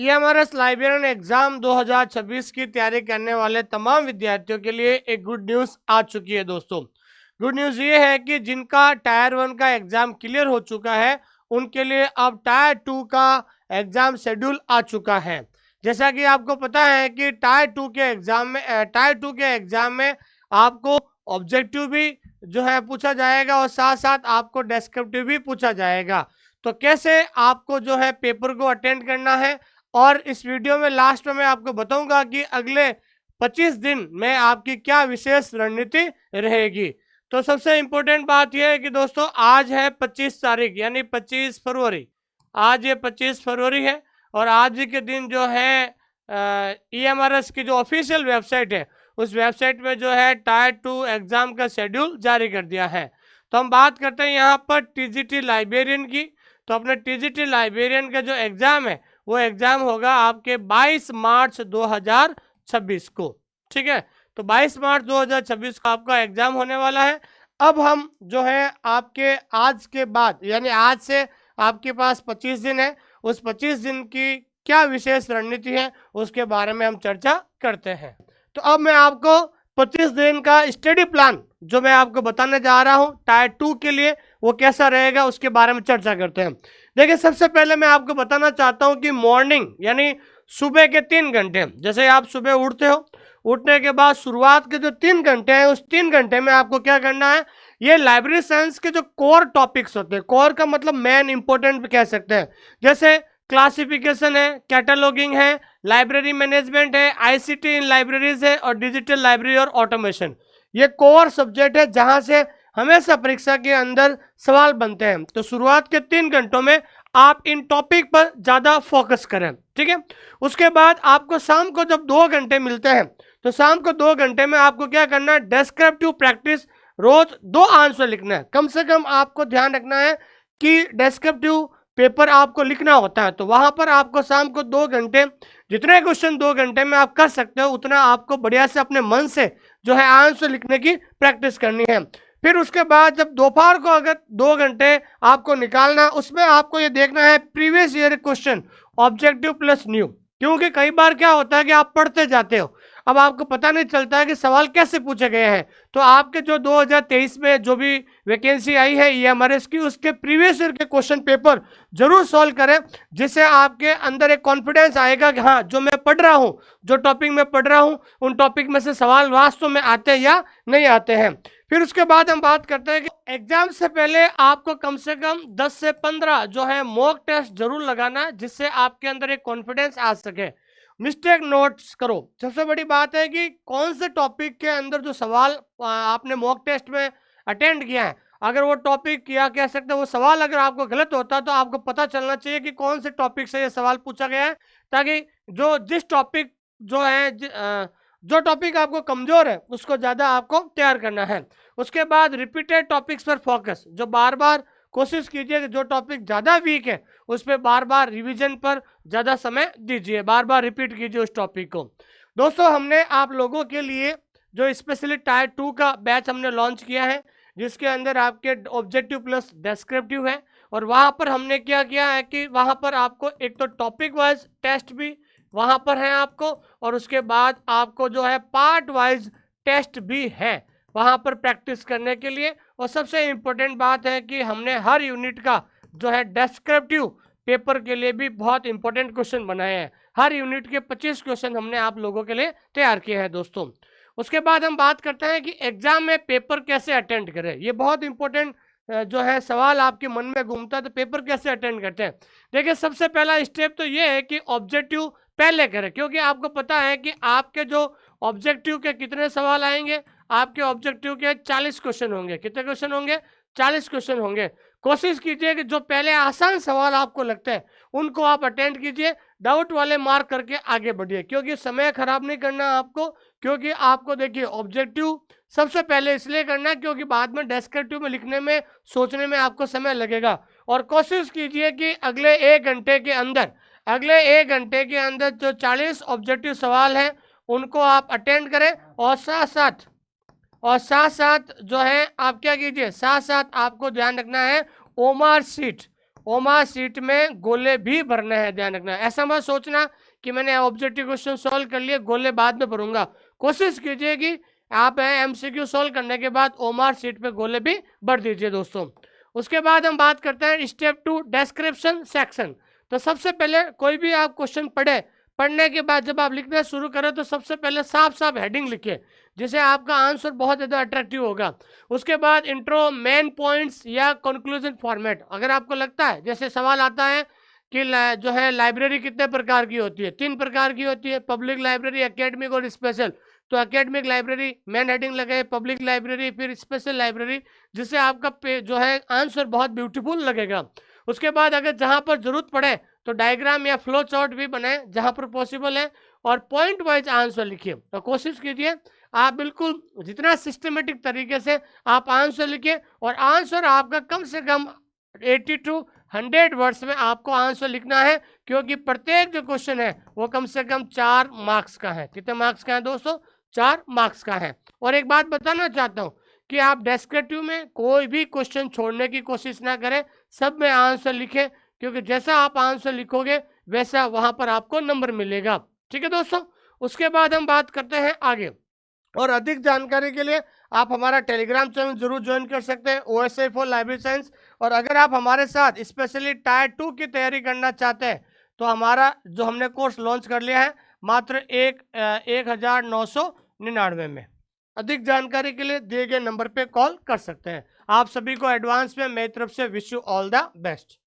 EMRS librarian exam 2026 की तैयारी करने वाले तमाम विद्यार्थियों के लिए एक गुड न्यूज़ आ चुकी है दोस्तों। गुड न्यूज़ ये है कि जिनका टायर 1 का एग्जाम क्लियर हो चुका है उनके लिए अब टायर 2 का एग्जाम शेड्यूल आ चुका है। जैसा कि आपको पता है कि टायर 2 के एग्जाम में आपको ऑब्जेक्टिव भी जो है पूछा जाएगा और साथ साथ आपको डेस्क्रिप्टिव भी पूछा जाएगा। तो कैसे आपको जो है पेपर को अटेंड करना है, और इस वीडियो में लास्ट में मैं आपको बताऊंगा कि अगले 25 दिन में आपकी क्या विशेष रणनीति रहेगी। तो सबसे इंपॉर्टेंट बात यह है कि दोस्तों आज है 25 तारीख यानी 25 फरवरी। आज ये 25 फरवरी है और आज के दिन जो है EMRS की जो ऑफिशियल वेबसाइट है उस वेबसाइट में जो है टायर 2 एग्जाम का शेड्यूल जारी कर दिया है। तो हम बात करते हैं यहाँ पर TGT लाइब्रेरियन की। तो अपने TGT लाइब्रेरियन का जो एग्जाम है वो एग्जाम होगा आपके 22 मार्च 2026 को। ठीक है, तो 22 मार्च 2026 को आपका एग्जाम होने वाला है। अब हम जो है आपके आज के बाद यानी आज से आपके पास 25 दिन है, उस 25 दिन की क्या विशेष रणनीति है उसके बारे में हम चर्चा करते हैं। तो अब मैं आपको 25 दिन का स्टडी प्लान जो मैं आपको बताने जा रहा हूं टायर 2 के लिए वो कैसा रहेगा उसके बारे में चर्चा करते हैं। देखिए, सबसे पहले मैं आपको बताना चाहता हूं कि मॉर्निंग यानी सुबह के 3 घंटे, जैसे आप सुबह उठते हो, उठने के बाद शुरुआत के जो 3 घंटे हैं उस 3 घंटे में आपको क्या करना है, ये लाइब्रेरी साइंस के जो कोर टॉपिक्स होते हैं, कोर का मतलब मेन इंपॉर्टेंट भी कह सकते हैं, जैसे क्लासिफिकेशन है, कैटलॉगिंग है, लाइब्रेरी मैनेजमेंट है, ICT इन लाइब्रेरीज है और डिजिटल लाइब्रेरी और ऑटोमेशन। ये कोर सब्जेक्ट है जहां से हमेशा परीक्षा के अंदर सवाल बनते हैं। तो शुरुआत के 3 घंटों में आप इन टॉपिक पर ज़्यादा फोकस करें। ठीक है, उसके बाद आपको शाम को जब 2 घंटे मिलते हैं तो शाम को 2 घंटे में आपको क्या करना है, डेस्क्रिप्टिव प्रैक्टिस, रोज 2 आंसर लिखना है। कम से कम आपको ध्यान रखना है कि डेस्क्रिप्टिव पेपर आपको लिखना होता है, तो वहां पर आपको शाम को 2 घंटे, जितने क्वेश्चन 2 घंटे में आप कर सकते हो उतना आपको बढ़िया से अपने मन से जो है आंसर लिखने की प्रैक्टिस करनी है। फिर उसके बाद जब दोपहर को अगर 2 घंटे आपको निकालना, उसमें आपको ये देखना है previous year question, objective plus new, क्योंकि कई बार क्या होता है कि आप पढ़ते जाते हो, अब आपको पता नहीं चलता है कि सवाल कैसे पूछे गए हैं। तो आपके जो 2023 में जो भी वैकेंसी आई है EMRS की, उसके प्रीवियस ईयर के क्वेश्चन पेपर जरूर सॉल्व करें, जिससे आपके अंदर एक कॉन्फिडेंस आएगा कि हाँ, जो मैं पढ़ रहा हूँ, जो टॉपिक में पढ़ रहा हूँ, उन टॉपिक में से सवाल वास्तव में आते हैं या नहीं आते हैं। फिर उसके बाद हम बात करते हैं कि एग्जाम से पहले आपको कम से कम 10 से 15 जो है मॉक टेस्ट जरूर लगाना है, जिससे आपके अंदर एक कॉन्फिडेंस आ सके। मिस्टेक नोट्स करो। सबसे बड़ी बात है कि कौन से टॉपिक के अंदर जो सवाल आपने मॉक टेस्ट में अटेंड किया है, अगर वो टॉपिक या कह सकते हैं वो सवाल अगर आपको गलत होता है तो आपको पता चलना चाहिए कि कौन से टॉपिक से ये सवाल पूछा गया है, ताकि जिस टॉपिक जो है जो टॉपिक आपको कमजोर है उसको ज़्यादा आपको तैयार करना है। उसके बाद रिपीटेड टॉपिक्स पर फोकस, जो बार बार कोशिश कीजिए कि जो टॉपिक ज़्यादा वीक है उस पर बार बार रिवीजन पर ज़्यादा समय दीजिए, बार बार रिपीट कीजिए उस टॉपिक को। दोस्तों, हमने आप लोगों के लिए जो स्पेशली टायर 2 का बैच हमने लॉन्च किया है, जिसके अंदर आपके ऑब्जेक्टिव प्लस डेस्क्रिप्टिव है, और वहाँ पर हमने क्या किया है कि वहाँ पर आपको एक तो टॉपिक वाइज टेस्ट भी वहाँ पर है आपको, और उसके बाद आपको जो है पार्ट वाइज टेस्ट भी है वहाँ पर प्रैक्टिस करने के लिए। और सबसे इम्पोर्टेंट बात है कि हमने हर यूनिट का जो है डेस्क्रिप्टिव पेपर के लिए भी बहुत इंपॉर्टेंट क्वेश्चन बनाए हैं। हर यूनिट के 25 क्वेश्चन हमने आप लोगों के लिए तैयार किए हैं दोस्तों। उसके बाद हम बात करते हैं कि एग्जाम में पेपर कैसे अटेंड करें। ये बहुत इंपॉर्टेंट जो है सवाल आपके मन में घूमता है, तो पेपर कैसे अटेंड करते हैं। देखिए, सबसे पहला स्टेप तो ये है कि ऑब्जेक्टिव पहले करें, क्योंकि आपको पता है कि आपके जो ऑब्जेक्टिव के कितने सवाल आएंगे, आपके ऑब्जेक्टिव के 40 क्वेश्चन होंगे। कितने क्वेश्चन होंगे? 40 क्वेश्चन होंगे। कोशिश कीजिए कि जो पहले आसान सवाल आपको लगते हैं उनको आप अटेंड कीजिए, डाउट वाले मार्क करके आगे बढ़िए, क्योंकि समय खराब नहीं करना आपको। क्योंकि आपको देखिए ऑब्जेक्टिव सबसे पहले इसलिए करना है क्योंकि बाद में डेस्क्रिप्टिव में लिखने में, सोचने में आपको समय लगेगा। और कोशिश कीजिए कि अगले 1 घंटे के अंदर जो 40 ऑब्जेक्टिव सवाल हैं उनको आप अटेंड करें, और साथ साथ जो है आप क्या कीजिए, साथ साथ आपको ध्यान रखना है ओमार सीट। ओमार सीट में गोले भी भरने हैं, ध्यान रखना। ऐसा मत सोचना कि मैंने ऑब्जेक्टिव क्वेश्चन सॉल्व कर लिए, गोले बाद में भरूंगा। कोशिश कीजिए कि आप एमसीक्यू सॉल्व करने के बाद ओमार सीट पे गोले भी भर दीजिए दोस्तों। उसके बाद हम बात करते हैं स्टेप 2, डिस्क्रिप्शन सेक्शन। तो सबसे पहले कोई भी आप क्वेश्चन पढ़ने के बाद जब आप लिखना शुरू करें तो सबसे पहले साफ साफ हेडिंग लिखिए, जिससे आपका आंसर बहुत ज़्यादा अट्रैक्टिव होगा। उसके बाद इंट्रो, मेन पॉइंट्स या कंक्लूजन फॉर्मेट। अगर आपको लगता है, जैसे सवाल आता है कि जो है लाइब्रेरी कितने प्रकार की होती है, 3 प्रकार की होती है, पब्लिक लाइब्रेरी, एकेडमिक और स्पेशल। तो एकेडमिक लाइब्रेरी मेन हेडिंग लगाए, पब्लिक लाइब्रेरी, फिर स्पेशल लाइब्रेरी, जिससे आपका जो है आंसर बहुत ब्यूटीफुल लगेगा। उसके बाद अगर जहाँ पर जरूरत पड़े तो डायग्राम या फ्लो चार्ट भी बनाए जहाँ पर पॉसिबल है, और पॉइंट वाइज आंसर लिखिए। तो कोशिश कीजिए आप बिल्कुल जितना सिस्टमेटिक तरीके से आप आंसर लिखिए, और आंसर आपका कम से कम 80 टू 100 वर्ड्स में आपको आंसर लिखना है, क्योंकि प्रत्येक जो क्वेश्चन है वो कम से कम 4 मार्क्स का है। कितने मार्क्स का है दोस्तों? 4 मार्क्स का है। और एक बात बताना चाहता हूँ कि आप डेस्क्रिप्टिव में कोई भी क्वेश्चन छोड़ने की कोशिश ना करें, सब में आंसर लिखें, क्योंकि जैसा आप आंसर लिखोगे वैसा वहां पर आपको नंबर मिलेगा। ठीक है दोस्तों। उसके बाद हम बात करते हैं आगे, और अधिक जानकारी के लिए आप हमारा टेलीग्राम चैनल जरूर ज्वाइन कर सकते हैं, OSI फॉर लाइब्रेरी साइंस। और अगर आप हमारे साथ स्पेशली टायर 2 की तैयारी करना चाहते हैं तो हमारा जो हमने कोर्स लॉन्च कर लिया है मात्र 1999 में। अधिक जानकारी के लिए दिए गए नंबर पे कॉल कर सकते हैं। आप सभी को एडवांस में मेरी तरफ से wish you all the best.